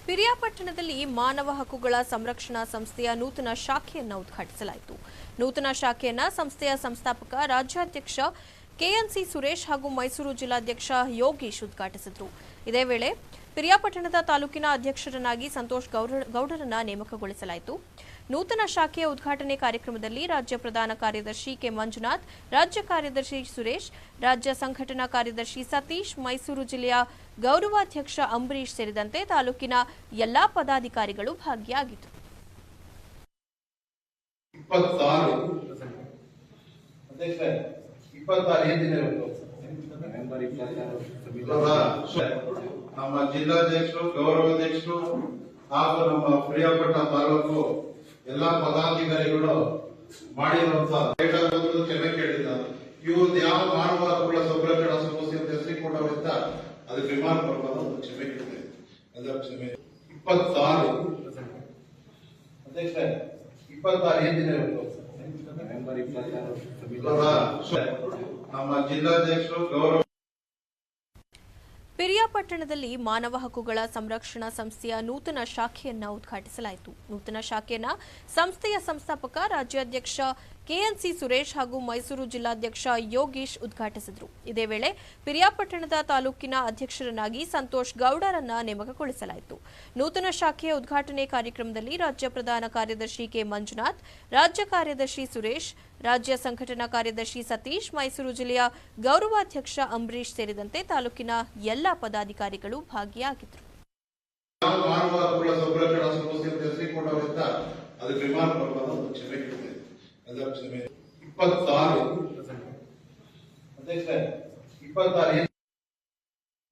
ಪಿರಿಯಾಪಟ್ಟಣದಲ್ಲಿ ಮಾನವ ಹಕ್ಕುಗಳ ಸಂರಕ್ಷಣಾ ಸಂಸ್ಥೆಯ ನೂತನ ಶಾಖೆಯನ್ನು ಉದ್ಘಾಟಿಸಲಾಯಿತು. ನೂತನ ಶಾಖೆಯನ್ನು ಸಂಸ್ಥೆಯ ಸಂಸ್ಥಾಪಕ ರಾಜ್ಯಾಧ್ಯಕ್ಷ ಕೆಎನ್ಸಿ ಸುರೇಶ್ ಹಾಗೂ ಮೈಸೂರು ಜಿಲ್ಲಾಧ್ಯಕ್ಷ ಯೋಗೀಶ್ ಉದ್ಘಾಟಿಸಿದರು. ಇದೇ ವೇಳೆ ಪಿರಿಯಾಪಟ್ಟಣದ ತಾಲೂಕಿನ ಅಧ್ಯಕ್ಷರನ್ನಾಗಿ ಸಂತೋಷ್ ಗೌಡರನ್ನ ನೇಮಕಗೊಳಿಸಲಾಯಿತು. ನೂತನ ಶಾಖೆಯ ಉದ್ಘಾಟನೆ ಕಾರ್ಯಕ್ರಮದಲ್ಲಿ ರಾಜ್ಯ ಪ್ರಧಾನ ಕಾರ್ಯದರ್ಶಿ ಕೆ ಮಂಜುನಾಥ್, ರಾಜ್ಯ ಕಾರ್ಯದರ್ಶಿ ಸುರೇಶ್, ರಾಜ್ಯ ಸಂಘಟನಾ ಕಾರ್ಯದರ್ಶಿ ಸತೀಶ್, ಮೈಸೂರು ಜಿಲ್ಲೆಯ ಗೌರವಾಧ್ಯಕ್ಷ ಅಂಬರೀಶ್ ಸೇರಿದಂತೆ ತಾಲೂಕಿನ ಎಲ್ಲಾ ಪದಾಧಿಕಾರಿಗಳು ಭಾಗಿಯಾಗಿದ್ದರು. ನಮ್ಮ ಜಿಲ್ಲಾಧ್ಯಕ್ಷರು, ಗೌರವಾಧ್ಯಕ್ಷರು ಹಾಗೂ ನಮ್ಮ ಪಿರಿಯಾಪಟ್ಟಣ ತಾಲೂಕು ಎಲ್ಲಾ ಪದಾಧಿಕಾರಿಗಳು ಮಾಡಿರುವಂತಹ ಕ್ಷಮೆ ಕೇಳಿದ್ದಾರೆ. ಇವು ಯಾವ ಮಾನವ ಹಕ್ಕುಗಳ ಸಂರಕ್ಷಣಾ ಸಮಸ್ಯೆ ಅಂತ ಹೆಸರು ಕೊಡೋದ್ರಿಂದ ಅದಕ್ಕೆ ವಿಮಾನ ಬರ್ಬೋದು ಅಂತ ಕ್ಷಮೆ ಕೇಳಿದೆ. ಎಲ್ಲ ಕ್ಷಮೆ 26 ಅಧ್ಯಕ್ಷ 26 ಏನಿದೆ ನಮ್ಮ ಜಿಲ್ಲಾಧ್ಯಕ್ಷರು, ಗೌರವ ಪಿರಿಯಾಪಟ್ಟಣದಲ್ಲಿ ಮಾನವ ಹಕ್ಕುಗಳ ಸಂರಕ್ಷಣಾ ಸಂಸ್ಥೆಯ ನೂತನ ಶಾಖೆಯನ್ನು ಉದ್ಘಾಟಿಸಲಾಯಿತು. ನೂತನ ಶಾಖೆಯನ್ನು ಸಂಸ್ಥೆಯ ಸಂಸ್ಥಾಪಕ ರಾಜ್ಯಾಧ್ಯಕ್ಷ ಕೆಎನ್ಸಿ ಸುರೇಶ್ ಹಾಗೂ ಮೈಸೂರು ಜಿಲ್ಲಾಧ್ಯಕ್ಷ ಯೋಗೀಶ್ ಉದ್ಘಾಟಿಸಿದರು. ಇದೇ ವೇಳೆ ಪಿರಿಯಾಪಟ್ಟಣದ ತಾಲೂಕಿನ ಅಧ್ಯಕ್ಷರನ್ನಾಗಿ ಸಂತೋಷ್ ಗೌಡರನ್ನ ನೇಮಕಗೊಳಿಸಲಾಯಿತು. ನೂತನ ಶಾಖೆಯ ಉದ್ಘಾಟನೆ ಕಾರ್ಯಕ್ರಮದಲ್ಲಿ ರಾಜ್ಯ ಪ್ರಧಾನ ಕಾರ್ಯದರ್ಶಿ ಕೆ ಮಂಜುನಾಥ್, ರಾಜ್ಯ ಕಾರ್ಯದರ್ಶಿ ಸುರೇಶ್, ರಾಜ್ಯ ಸಂಘಟನಾ ಕಾರ್ಯದರ್ಶಿ ಸತೀಶ್, ಮೈಸೂರು ಜಿಲ್ಲೆಯ ಗೌರವಾಧ್ಯಕ್ಷ ಅಂಬರೀಶ್ ಸೇರಿದಂತೆ ತಾಲೂಕಿನ ಎಲ್ಲಾ ಪದಾಧಿಕಾರಿಗಳು ಭಾಗಿಯಾಗಿದ್ದರು. ಎಲ್ಲ ಕ್ಷಮೆ 26 ಅಧ್ಯಕ್ಷ 26